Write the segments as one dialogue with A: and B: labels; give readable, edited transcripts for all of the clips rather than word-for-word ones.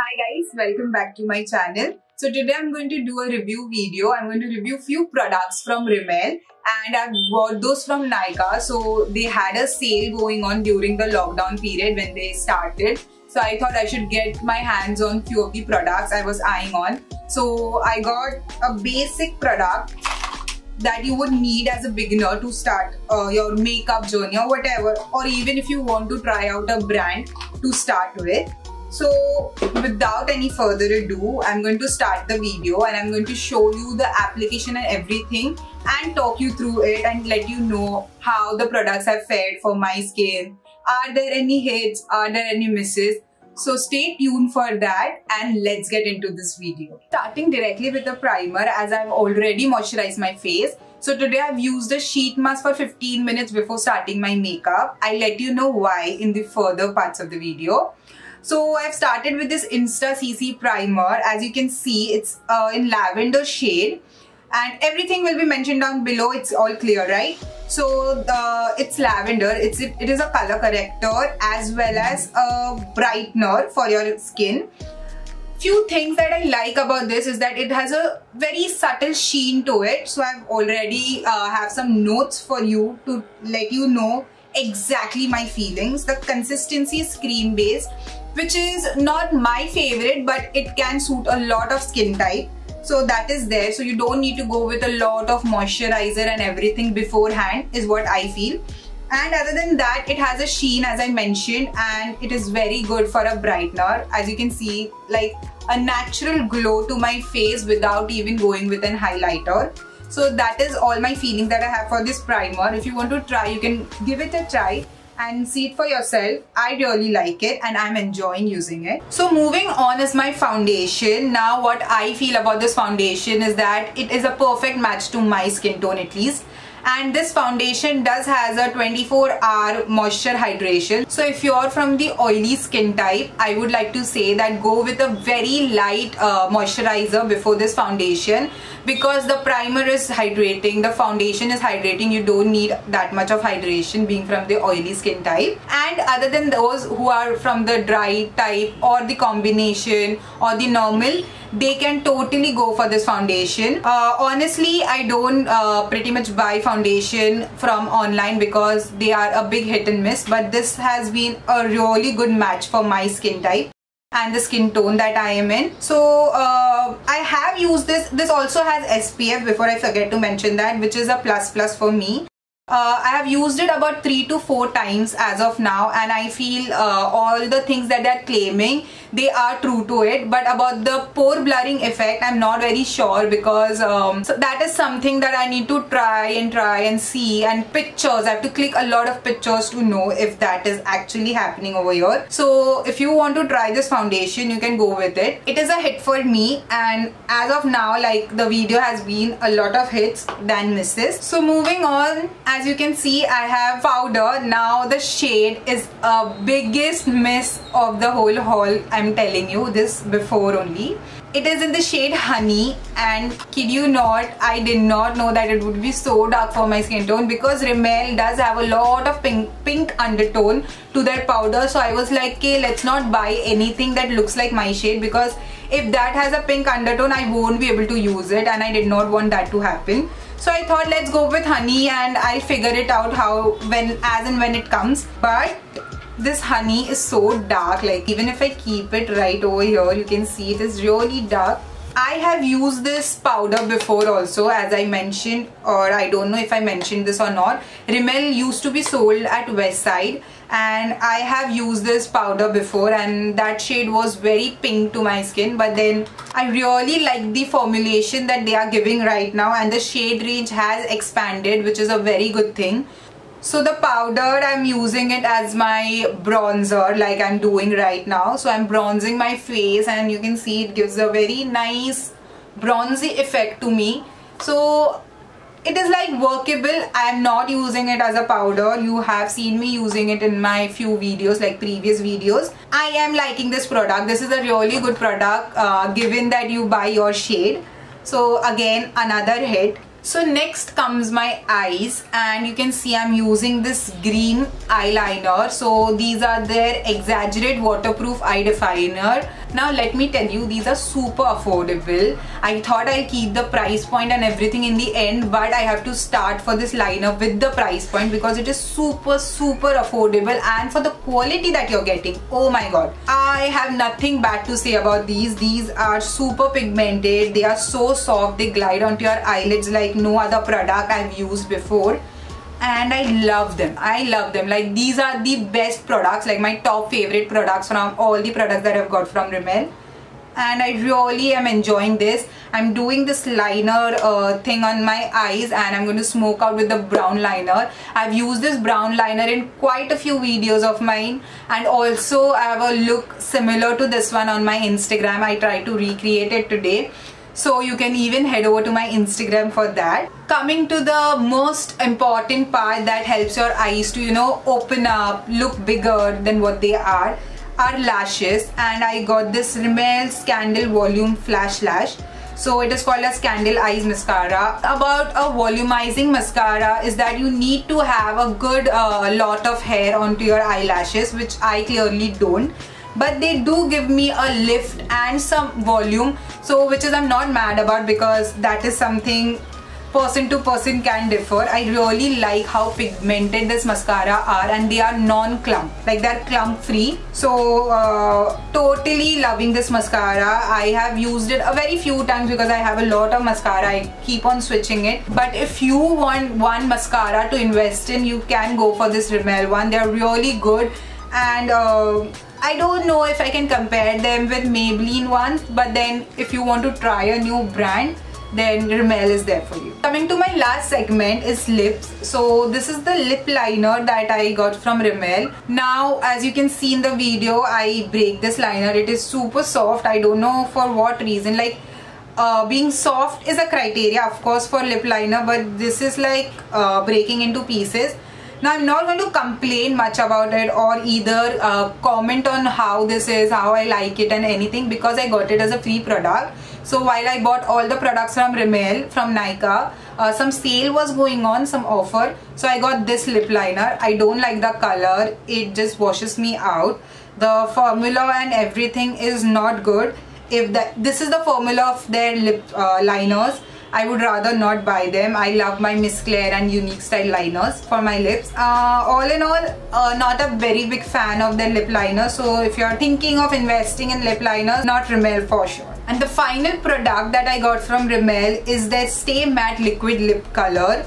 A: Hi guys, welcome back to my channel. So today I'm going to do a review video. I'm going to review few products from Rimmel and I've bought those from Nykaa. So they had a sale going on during the lockdown period when they started. So I thought I should get my hands on few of the products I was eyeing on. So I got a basic product that you would need as a beginner to start your makeup journey or whatever, or even if you want to try out a brand to start with. So without any further ado, I'm going to start the video and I'm going to show you the application and everything and talk you through it and let you know how the products have fared for my skin. Are there any hits? Are there any misses? So stay tuned for that and let's get into this video. Starting directly with the primer, as I've already moisturized my face. So today I've used a sheet mask for 15 minutes before starting my makeup. I'll let you know why in the further parts of the video. So I've started with this Insta Cc Primer. As you can see, it's in lavender shade and everything will be mentioned down below. It's all clear, right? So it's lavender. It is a color corrector as well as a brightener for your skin. Few things that I like about this is that it has a very subtle sheen to it. So I've already have some notes for you to let you know exactly my feelings. The consistency is cream based, which is not my favorite, but it can suit a lot of skin type. So that is there. So you don't need to go with a lot of moisturizer and everything beforehand is what I feel. And other than that, it has a sheen as I mentioned, and it is very good for a brightener. As you can see, like a natural glow to my face without even going with an highlighter. So that is all my feelings that I have for this primer. If you want to try, you can give it a try and see it for yourself. I really like it and I'm enjoying using it. So moving on is my foundation. Now what I feel about this foundation is that it is a perfect match to my skin tone at least. And this foundation does has a 24-hour moisture hydration. So if you're from the oily skin type, I would like to say that go with a very light moisturizer before this foundation, because the primer is hydrating, the foundation is hydrating. You don't need that much of hydration being from the oily skin type. And other than those who are from the dry type or the combination or the normal, they can totally go for this foundation. Honestly, I don't pretty much buy foundation from online because they are a big hit and miss, but this has been a really good match for my skin type and the skin tone that I am in. So I have used this. This also has SPF, before I forget to mention that, which is a plus for me. I have used it about 3 to 4 times as of now, and I feel all the things that they're claiming, they are true to it. But about the pore blurring effect, I'm not very sure, because so that is something that I need to try and see. And pictures, I have to click a lot of pictures to know if that is actually happening over here. So if you want to try this foundation, you can go with it. It is a hit for me, and as of now, like, the video has been a lot of hits than misses. So moving on, as you can see, I have powder. Now the shade is a biggest miss of the whole haul. I'm telling you this before only. It is in the shade Honey, and kid you not, I did not know that it would be so dark for my skin tone, because Rimmel does have a lot of pink undertone to their powder. So I was like, okay, let's not buy anything that looks like my shade, because if that has a pink undertone, I won't be able to use it, and I did not want that to happen. So I thought, let's go with Honey and I'll figure it out as and when it comes. But this Honey is so dark, like even if I keep it right over here, you can see it is really dark. I have used this powder before also, as I mentioned, or I don't know if I mentioned this or not. Rimmel used to be sold at West Side, and I have used this powder before, and that shade was very pink to my skin. But then I really like the formulation that they are giving right now, and the shade range has expanded, which is a very good thing. So the powder, I'm using it as my bronzer, like I'm doing right now. So I'm bronzing my face, and you can see it gives a very nice bronzy effect to me. So it is like workable. I am not using it as a powder. You have seen me using it in my few videos, like previous videos. I am liking this product. This is a really good product given that you buy your shade. So again, another hit. So next comes my eyes, and you can see I'm using this green eyeliner. So these are their Exaggerate waterproof eye definer. Now let me tell you, these are super affordable. I thought I'll keep the price point and everything in the end, but I have to start for this liner with the price point because it is super affordable, and for the quality that you're getting, oh my god, I have nothing bad to say about these. These are super pigmented, they are so soft, they glide onto your eyelids like no other product I've used before. And I love them. I love them. Like, these are the best products, like my top favorite products from all the products that I've got from Rimmel. And I really am enjoying this. I'm doing this liner thing on my eyes, and I'm going to smoke out with the brown liner. I've used this brown liner in quite a few videos of mine, and also I have a look similar to this one on my Instagram. I tried to recreate it today. So you can even head over to my Instagram for that. Coming to the most important part that helps your eyes to, you know, open up, look bigger than what they are lashes. And I got this Rimmel Scandal Volume Flash Lash. So it is called a Scandal Eyes Mascara. About a volumizing mascara is that you need to have a good lot of hair onto your eyelashes, which I clearly don't. But they do give me a lift and some volume, so which is I'm not mad about, because that is something person to person can differ. I really like how pigmented this mascara are, and they are non-clump, like they're clump free. So totally loving this mascara. I have used it a very few times because I have a lot of mascara. I keep on switching it. But if you want one mascara to invest in, you can go for this Rimmel one. They're really good, and I don't know if I can compare them with Maybelline ones, but then if you want to try a new brand, then Rimmel is there for you. Coming to my last segment is lips. So this is the lip liner that I got from Rimmel. Now, as you can see in the video, I break this liner. It is super soft. I don't know for what reason. Like, being soft is a criteria, of course, for lip liner, but this is like breaking into pieces. Now, I'm not going to complain much about it or either comment on how this is, how I like it and anything, because I got it as a free product. So while I bought all the products from Rimmel, from Nykaa, some sale was going on, some offer. So I got this lip liner. I don't like the color. It just washes me out. The formula and everything is not good. If this is the formula of their lip liners, I would rather not buy them. I love my Miss Claire and Unique style liners for my lips. All in all, not a very big fan of their lip liner. So if you're thinking of investing in lip liners, not Rimmel for sure. And the final product that I got from Rimmel is their Stay Matte Liquid Lip Color.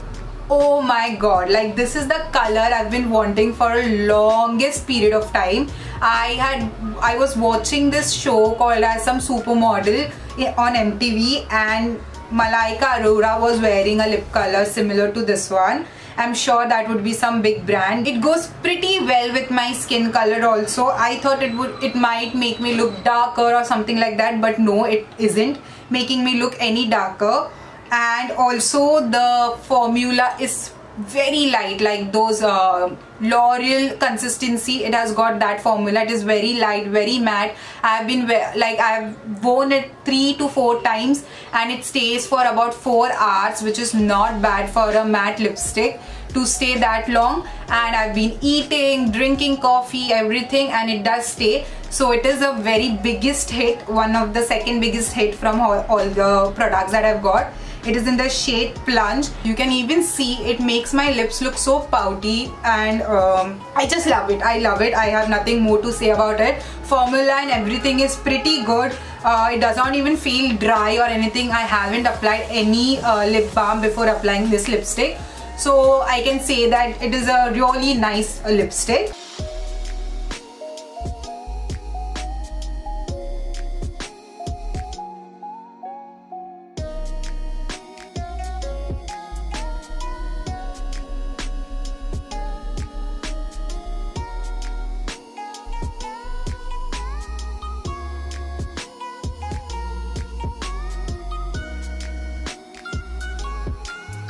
A: Oh my god, like this is the color I've been wanting for a longest period of time. I was watching this show called as some supermodel on MTV, and Malaika Arora was wearing a lip color similar to this one. I'm sure that would be some big brand. It goes pretty well with my skin color also. I thought it might make me look darker or something like that, but no, it isn't making me look any darker. And also the formula is very light, like those L'Oreal consistency. It has got that formula. It is very light, very matte. I've worn it 3 to 4 times and it stays for about 4 hours, which is not bad for a matte lipstick to stay that long. And I've been eating, drinking coffee, everything, and it does stay. So it is a very biggest hit, one of the second biggest hit from all the products that I've got. It is in the shade Plunge. You can even see it makes my lips look so pouty, and I just love it. I love it. I have nothing more to say about it. Formula and everything is pretty good. It does not even feel dry or anything. I haven't applied any lip balm before applying this lipstick. So I can say that it is a really nice lipstick.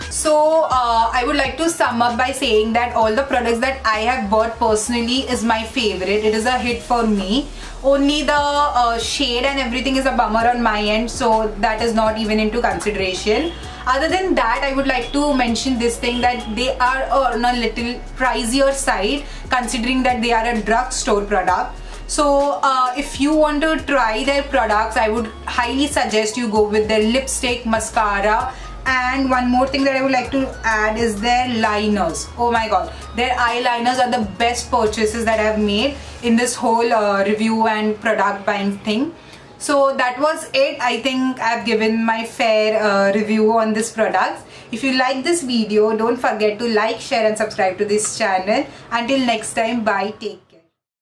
A: So I would like to sum up by saying that all the products that I have bought personally is my favorite. It is a hit for me. Only the shade and everything is a bummer on my end, so that is not even into consideration. Other than that, I would like to mention this thing, that they are on a little pricier side considering that they are a drugstore product. So if you want to try their products, I would highly suggest you go with their lipstick, mascara, and one more thing that I would like to add is their liners. Oh my god, their eyeliners are the best purchases that I've made in this whole review and product buying thing. So that was it. I think I've given my fair review on this product. If you like this video, don't forget to like, share and subscribe to this channel. Until next time, bye, take care.